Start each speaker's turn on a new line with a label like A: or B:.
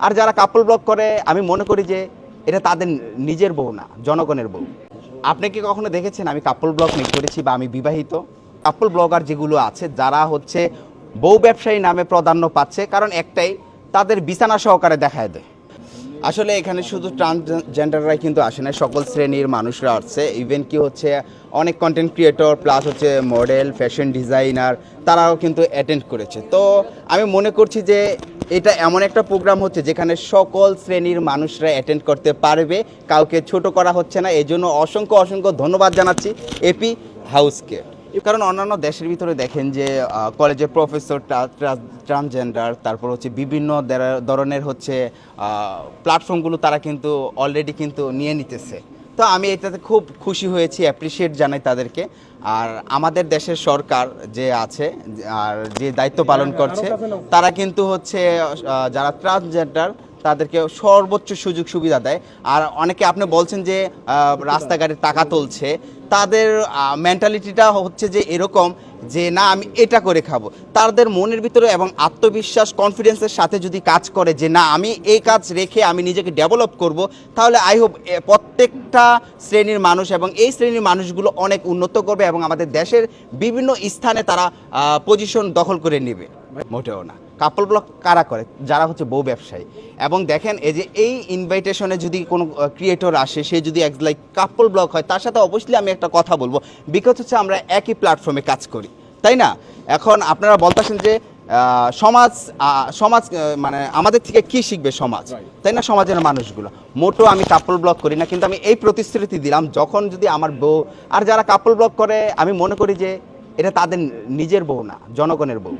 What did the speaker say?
A: আর যারা কাপল ব্লগ করে আমি মনে করি যে এটা তাদের নিজের বউ না, জনগণের বউ। আপনি কি কখনো দেখেছেন আমি কাপল ব্লগ মেক করেছি বা আমি বিবাহিত? কাপল ব্লগার যেগুলো আছে যারা হচ্ছে বউ ব্যবসায়ী নামে প্রাধান্য পাচ্ছে, কারণ একটাই, তাদের বিছানা সহকারে দেখায় দেয়। আসলে এখানে শুধু ট্রান্সজেন্ডাররাই কিন্তু আসে না, সকল শ্রেণীর মানুষরা আসছে। ইভেন কি হচ্ছে অনেক কন্টেন্ট ক্রিয়েটর প্লাস হচ্ছে মডেল, ফ্যাশন ডিজাইনার, তারাও কিন্তু অ্যাটেন্ড করেছে। তো আমি মনে করছি যে এটা এমন একটা প্রোগ্রাম হচ্ছে যেখানে সকল শ্রেণীর মানুষরা অ্যাটেন্ড করতে পারবে, কাউকে ছোট করা হচ্ছে না। এই জন্য অসংখ্য অসংখ্য ধন্যবাদ জানাচ্ছি এপি হাউসকে। কারণ অন্যান্য দেশের ভিতরে দেখেন যে কলেজের প্রফেসর ট্রান্সজেন্ডার, তারপর হচ্ছে বিভিন্ন ধরনের হচ্ছে প্ল্যাটফর্মগুলো তারা কিন্তু অলরেডি কিন্তু নিয়ে নিতেছে। তো আমি এটাতে খুব খুশি হয়েছি, অ্যাপ্রিসিয়েট জানাই তাদেরকে। আর আমাদের দেশের সরকার যে আছে আর যে দায়িত্ব পালন করছে, তারা কিন্তু হচ্ছে যারা ট্রান্সজেন্ডার তাদেরকে সর্বোচ্চ সুযোগ সুবিধা দেয়। আর অনেকে আপনি বলছেন যে রাস্তাঘাটে টাকা তুলছে, তাদের মেন্টালিটিটা হচ্ছে যে এরকম যে না আমি এটা করে খাবো। তাদের মনের ভিতরে এবং আত্মবিশ্বাস কনফিডেন্সের সাথে যদি কাজ করে যে না আমি এই কাজ রেখে আমি নিজেকে ডেভেলপ করব, তাহলে আই হোপ প্রত্যেকটা শ্রেণীর মানুষ এবং এই শ্রেণীর মানুষগুলো অনেক উন্নত করবে এবং আমাদের দেশের বিভিন্ন স্থানে তারা পজিশন দখল করে নেবে। মোটেও না। কাপল ব্লগ কারা করে? যারা হচ্ছে বউ ব্যবসায়ী। এবং দেখেন এই যে এই ইনভাইটেশনে যদি কোনো ক্রিয়েটর আসে, সে যদি লাইক কাপল ব্লগ হয়, তার সাথে অবশ্যই আমি একটা কথা বলবো, বিকজ হচ্ছে আমরা একই প্ল্যাটফর্মে কাজ করি, তাই না? এখন আপনারা বলতেছেন যে সমাজ সমাজ মানে আমাদের থেকে কি শিখবে সমাজ, তাই না? সমাজের মানুষগুলো। মোটো আমি কাপল ব্লগ করি না, কিন্তু আমি এই প্রতিশ্রুতি দিলাম যখন যদি আমার বউ আর যারা কাপল ব্লগ করে আমি মনে করি যে এটা তাদের নিজের বউ না, জনগণের বউ।